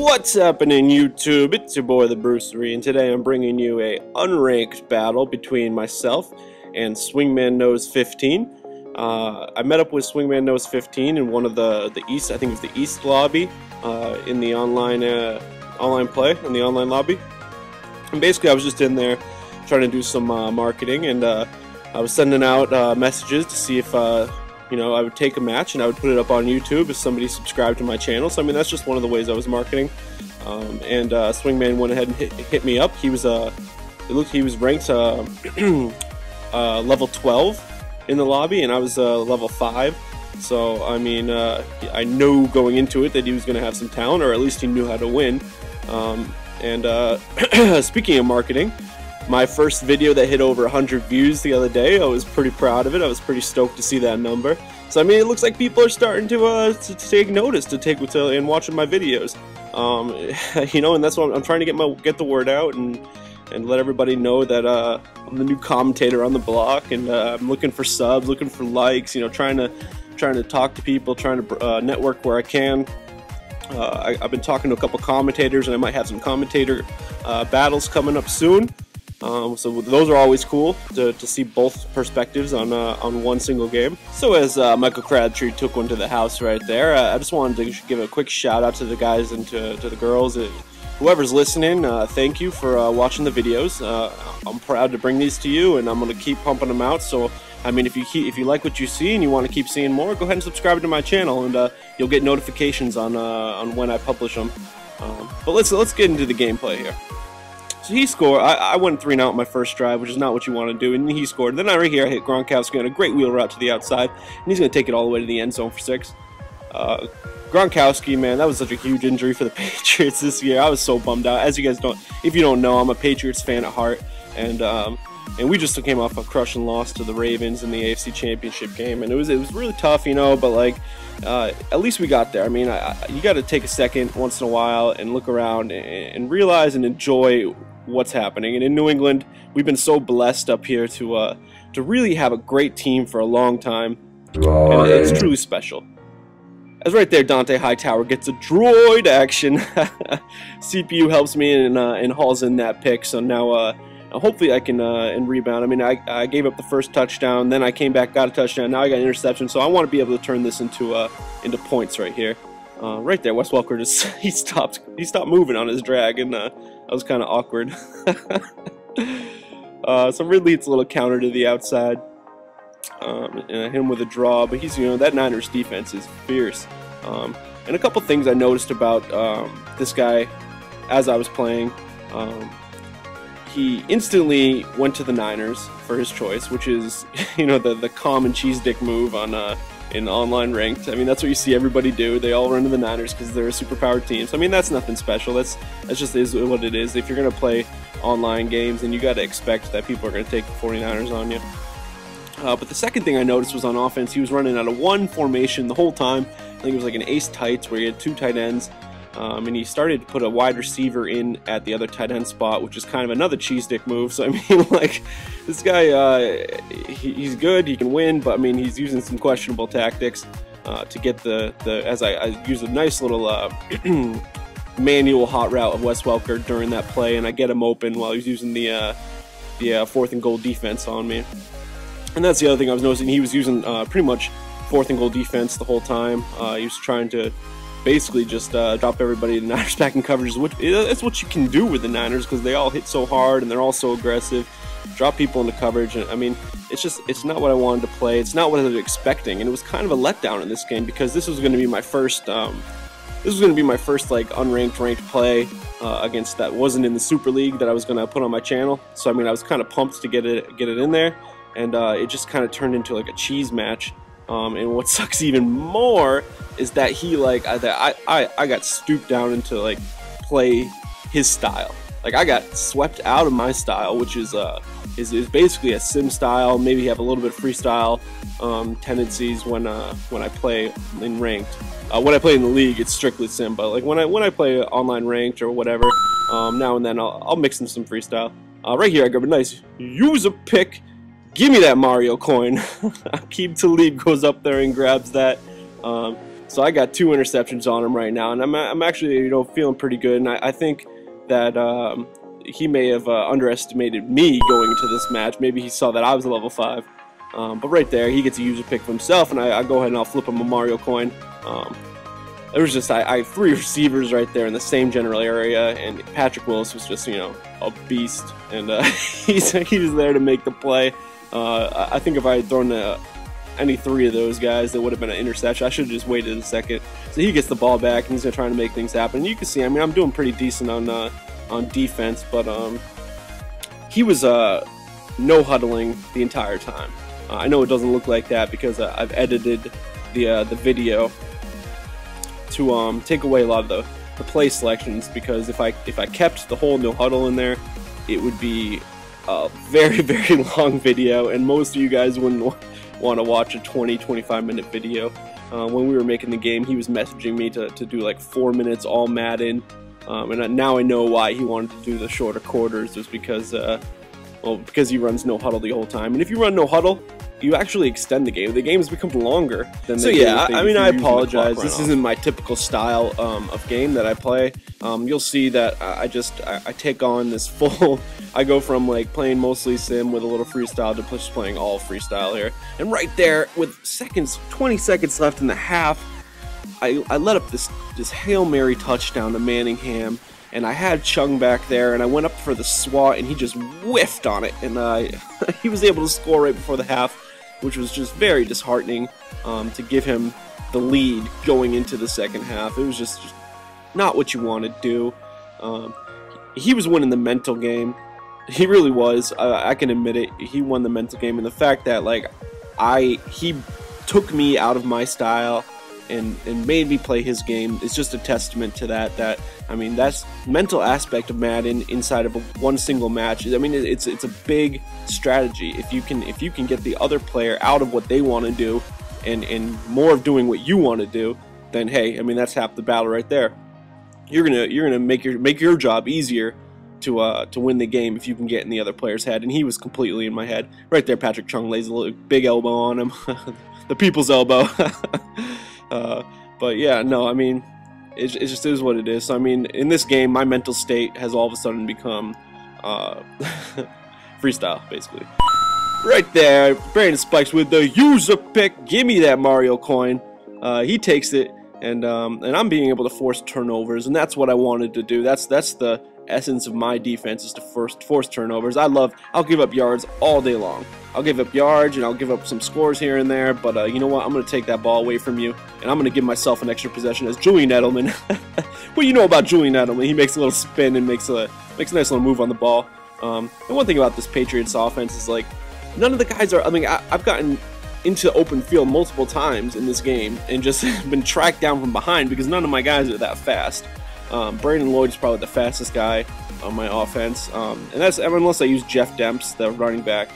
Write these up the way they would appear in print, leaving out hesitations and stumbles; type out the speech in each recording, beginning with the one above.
What's happening, YouTube? It's your boy the Brucery, and today I'm bringing you a unranked battle between myself and Swingman Nose 15. I met up with Swingman Nose 15 in one of the East, I think it was the East lobby, in the online play, in the online lobby. And basically I was just in there trying to do some marketing, and I was sending out messages to see if you know, I would take a match and I would put it up on YouTube if somebody subscribed to my channel. So I mean, that's just one of the ways I was marketing. Swingman went ahead and hit me up. He was it looked he was ranked level 12 in the lobby, and I was level 5. So I mean, I knew going into it that he was going to have some talent, or at least he knew how to win. Speaking of marketing, my first video that hit over 100 views the other day, I was pretty proud of it. I was pretty stoked to see that number. So I mean, it looks like people are starting to take notice, and watching my videos. You know, and that's what I'm trying to get the word out and let everybody know that I'm the new commentator on the block, and I'm looking for subs, looking for likes. You know, trying to talk to people, trying to network where I can. I've been talking to a couple commentators, and I might have some commentator battles coming up soon. So those are always cool to see both perspectives on one single game. So as Michael Crabtree took one to the house right there, I just wanted to give a quick shout out to the guys and to the girls. Whoever's listening, thank you for watching the videos. I'm proud to bring these to you, and I'm going to keep pumping them out. So I mean, if you like what you see and you want to keep seeing more, go ahead and subscribe to my channel, and you'll get notifications on when I publish them. But let's get into the gameplay here. So he scored. I went 3-and-out in my first drive, which is not what you want to do, and he scored. Then right here, I hit Gronkowski on a great wheel route to the outside, and he's going to take it all the way to the end zone for 6. Gronkowski, man, that was such a huge injury for the Patriots this year. I was so bummed out. As you guys if you don't know, I'm a Patriots fan at heart, and we just came off a crushing loss to the Ravens in the AFC Championship game, and it was really tough, you know. But like, at least we got there. I mean, you got to take a second once in a while and look around and realize and enjoy what's happening. And in New England, we've been so blessed up here to really have a great team for a long time, and it's truly special. As right there, Dante Hightower gets a droid action. CPU helps me and hauls in that pick. So now, hopefully I can rebound. I mean, I gave up the first touchdown, then I came back, got a touchdown. Now I got an interception. So I want to be able to turn this into points right here. Right there, Wes Welker just he stopped moving on his drag, and that was kind of awkward. So Ridley, it's a little counter to the outside. Him with a draw, but he's, you know, that Niners defense is fierce. And a couple things I noticed about this guy as I was playing. He instantly went to the Niners for his choice, which is, you know, the common cheese dick move in online ranked. I mean, that's what you see everybody do. They all run to the Niners because they're a superpowered team. So I mean, that's nothing special. That's just is what it is. If you're gonna play online games, then you got to expect that people are gonna take the 49ers on you. But the second thing I noticed was on offense, he was running out of one formation the whole time. I think it was like an ace tights where he had 2 tight ends. And he started to put a wide receiver in at the other tight end spot, which is kind of another cheese dick move. So I mean, like, this guy, he's good, he can win, but I mean, he's using some questionable tactics to get as I use a nice little manual hot route of Wes Welker during that play, and I get him open while he's using the 4th and goal defense on me. And that's the other thing I was noticing. He was using pretty much 4th and goal defense the whole time. He was trying to basically just drop everybody in the Niners back in coverage. That's what you can do with the Niners, because they all hit so hard and they're all so aggressive. Drop people into coverage, and I mean, it's not what I wanted to play. It's not what I was expecting, and it was kind of a letdown in this game, because this was going to be my first like unranked ranked play against that wasn't in the Super League that I was going to put on my channel. So I mean, I was kind of pumped to get it in there, and it just kind of turned into like a cheese match. And what sucks even more is that I got stooped down into like play his style. Like, I got swept out of my style, which is basically a sim style. Maybe have a little bit of freestyle tendencies when I play in ranked. When I play in the league, it's strictly sim. But like when I play online ranked or whatever, now and then I'll mix in some freestyle. Right here, I grab a nice user pick. Give me that Mario coin. Aqib Talib goes up there and grabs that. So I got 2 interceptions on him right now, and I'm actually, you know, feeling pretty good. And I think that he may have underestimated me going into this match. Maybe he saw that I was a level 5. But right there, he gets a user pick for himself, and I go ahead and I'll flip him a Mario coin. It was just, I had 3 receivers right there in the same general area, and Patrick Willis was just, you know, a beast, and he was there to make the play. I think if I had thrown any 3 of those guys, that would have been an interception. I should have just waited a second. So he gets the ball back, and he's trying to make things happen. And you can see, I mean, I'm doing pretty decent on defense, but he was no-huddling the entire time. I know it doesn't look like that because I've edited the video to take away a lot of the play selections, because if I kept the whole no huddle in there, it would be a very, very long video, and most of you guys wouldn't want to watch a 20-25 minute video. When we were making the game, he was messaging me to do like 4 minutes all Madden, and now I know why he wanted to do the shorter quarters, was because well, because he runs no huddle the whole time. And if you run no huddle, you actually extend the game. The games become longer than the game. So yeah, I mean, I apologize. This isn't my typical style of game that I play. You'll see that I take on this full. I go from like playing mostly sim with a little freestyle to just playing all freestyle here. And right there, with 20 seconds left in the half, I let up this Hail Mary touchdown to Manningham. And I had Chung back there, and I went up for the swat, and he just whiffed on it, and he was able to score right before the half, which was just very disheartening to give him the lead going into the second half. It was just not what you want to do. He was winning the mental game. He really was. I can admit it. He won the mental game, and the fact that like he took me out of my style and made me play his game is just a testament to that. I mean, that's mental aspect of Madden inside of one single match. I mean, it's a big strategy. If you can get the other player out of what they want to do and more of doing what you want to do, then hey, I mean, that's half the battle right there. You're gonna make your job easier to win the game if you can get in the other player's head, and he was completely in my head. Right there, Patrick Chung lays a little big elbow on him, the people's elbow. But yeah, no, I mean, it just is what it is. So I mean, in this game, my mental state has all of a sudden become freestyle, basically. Right there, Brandon Spikes with the user pick. Give me that Mario coin. He takes it, and I'm being able to force turnovers, and that's what I wanted to do. That's the essence of my defense, is to force turnovers. I'll give up yards all day long. I'll give up yards, and I'll give up some scores here and there, but you know what? I'm going to take that ball away from you, and I'm going to give myself an extra possession as Julian Edelman. What you know about Julian Edelman? He makes a little spin and makes a nice little move on the ball. And one thing about this Patriots offense is, like, none of the guys are, I mean, I've gotten into open field multiple times in this game and just been tracked down from behind because none of my guys are that fast. Brandon Lloyd is probably the fastest guy on my offense, and that's unless I use Jeff Demps, the running back,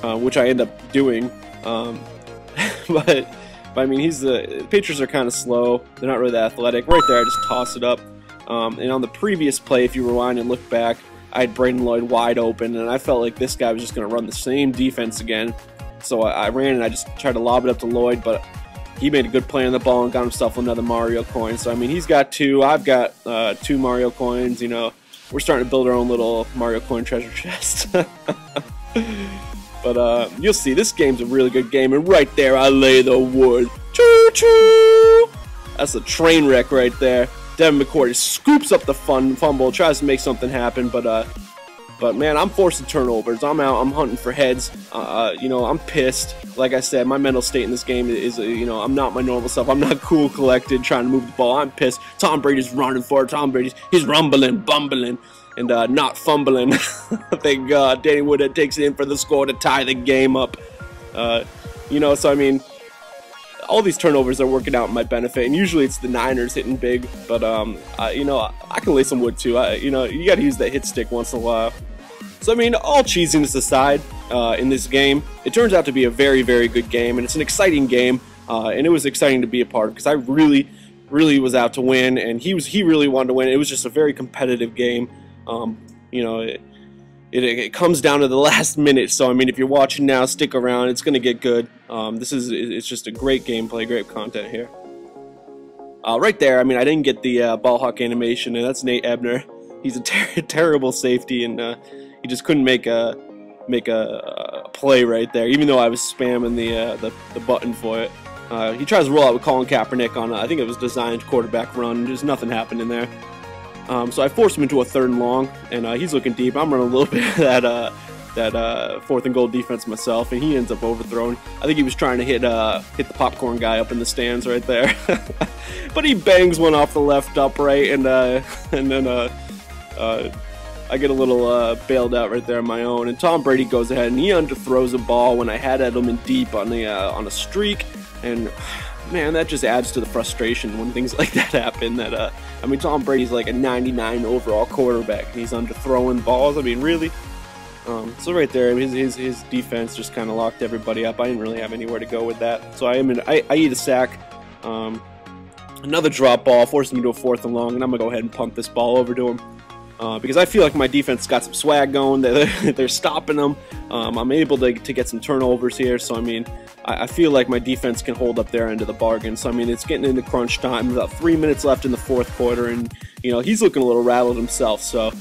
which I end up doing. But I mean, the Patriots are kind of slow. They're not really that athletic. Right there, I just toss it up. And on the previous play, if you rewind and look back, I had Brandon Lloyd wide open, and I felt like this guy was just going to run the same defense again. So I ran and I just tried to lob it up to Lloyd, but he made a good play on the ball and got himself another Mario coin. So I mean, he's got 2. I've got 2 Mario coins. You know, we're starting to build our own little Mario coin treasure chest. But you'll see, this game's a really good game, and right there, I lay the wood. Choo-choo! That's a train wreck right there. Devin McCourty scoops up the fumble, tries to make something happen, but man, I'm forcing turnovers. I'm out. I'm hunting for heads. You know, I'm pissed. Like I said, my mental state in this game is, you know, I'm not my normal self. I'm not cool, collected, trying to move the ball. I'm pissed. Tom Brady's running for it. He's rumbling, bumbling, and not fumbling. Thank God. Danny Woodhead takes it in for the score to tie the game up. You know, so I mean, all these turnovers are working out in my benefit, and usually it's the Niners hitting big, but you know, I can lay some wood too. You know, you got to use that hit stick once in a while. So I mean, all cheesiness aside, in this game, it turns out to be a very, very good game, and it's an exciting game, and it was exciting to be a part of because I really was out to win, and he really wanted to win. It was just a very competitive game. You know, it comes down to the last minute, so I mean, if you're watching now, stick around. It's going to get good. It's just a great gameplay, great content here. right there, I mean, I didn't get the ball hawk animation, and that's Nate Ebner. He's a terrible safety, and he just couldn't make a play right there, even though I was spamming the button for it. He tries to roll out with Colin Kaepernick on, I think it was designed quarterback run. Just nothing happened in there. So I forced him into a 3rd and long, and he's looking deep. I'm running a little bit of that 4th and goal defense myself, and he ends up overthrowing. I think he was trying to hit the popcorn guy up in the stands right there, but he bangs one off the left upright, and then I get a little bailed out right there on my own. And Tom Brady goes ahead and he underthrows a ball when I had Edelman deep on a streak, and man, that just adds to the frustration when things like that happen. I mean, Tom Brady's like a 99 overall quarterback, and he's underthrowing balls. I mean, really. So right there, his defense just kind of locked everybody up. I didn't really have anywhere to go with that. So I eat a sack. Another drop ball forced me to a 4th and long, and I'm gonna go ahead and punt this ball over to him. Because I feel like my defense got some swag going. They're stopping them. I'm able to get some turnovers here. So I mean, I feel like my defense can hold up their end of the bargain. So I mean, it's getting into crunch time. About 3 minutes left in the 4th quarter, and you know he's looking a little rattled himself. So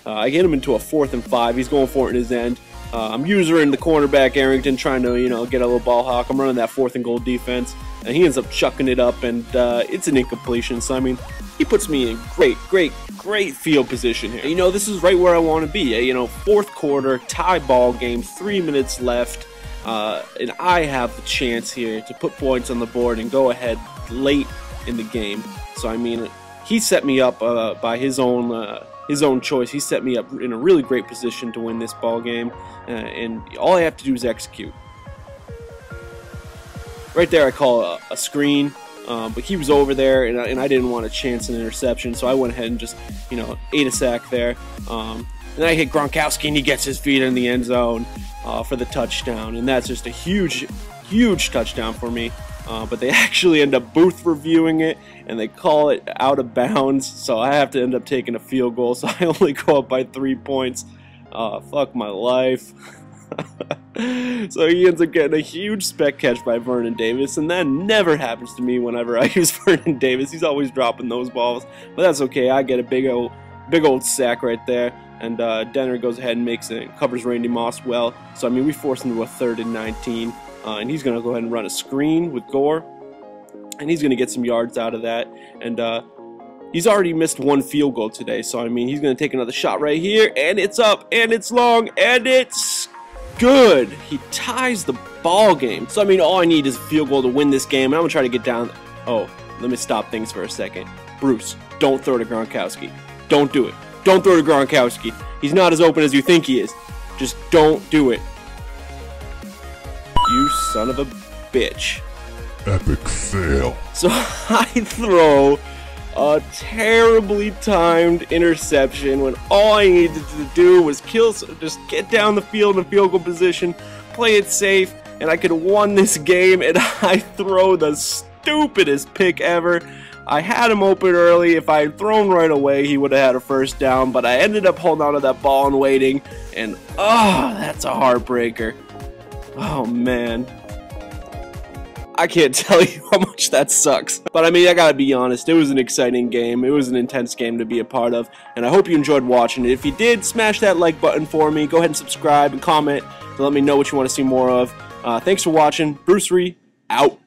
I get him into a 4th and 5. He's going for it in his end. I'm using the cornerback Arrington, trying to get a little ball hawk. I'm running that 4th and goal defense, and he ends up chucking it up, and it's an incompletion. So I mean, he puts me in great field position here. You know, this is right where I want to be. You know, 4th quarter, tie ball game, 3 minutes left, and I have the chance here to put points on the board and go ahead late in the game. So I mean, he set me up by his own choice. He set me up in a really great position to win this ball game, and all I have to do is execute. Right there, I call a screen. But he was over there, and I didn't want to chance an interception, so I went ahead and just, ate a sack there. And I hit Gronkowski, and he gets his feet in the end zone for the touchdown, and that's just a huge touchdown for me. But they actually end up booth reviewing it, and they call it out of bounds, so I have to end up taking a field goal, so I only go up by 3 points. Fuck my life. So he ends up getting a huge spec catch by Vernon Davis, and that never happens to me whenever I use Vernon Davis. He's always dropping those balls, but that's okay. I get a big old sack right there, and Denner goes ahead and makes it, covers Randy Moss well. So I mean, we force him to a 3rd and 19, and he's gonna go ahead and run a screen with Gore, and he's gonna get some yards out of that. And he's already missed 1 field goal today, so I mean, he's gonna take another shot right here, and it's up, and it's long, and it's good. He ties the ball game. So I mean, all I need is a field goal to win this game, and I'm gonna try to get down. Oh, let me stop things for a second. Bruce, don't throw to Gronkowski. Don't do it. Don't throw to Gronkowski. He's not as open as you think he is. Just don't do it. You son of a bitch. Epic fail. So I throw a terribly timed interception when all I needed to do was just get down the field in field goal position, play it safe, and I could have won this game, and I throw the stupidest pick ever. I had him open early. If I had thrown right away, he would have had a 1st down, but I ended up holding on to that ball and waiting, and that's a heartbreaker. Oh man. I can't tell you how much that sucks. But I mean, I gotta be honest, it was an exciting game. It was an intense game to be a part of, and I hope you enjoyed watching it. If you did, smash that like button for me. Go ahead and subscribe and comment to let me know what you want to see more of. Thanks for watching. Bruce Ree, out.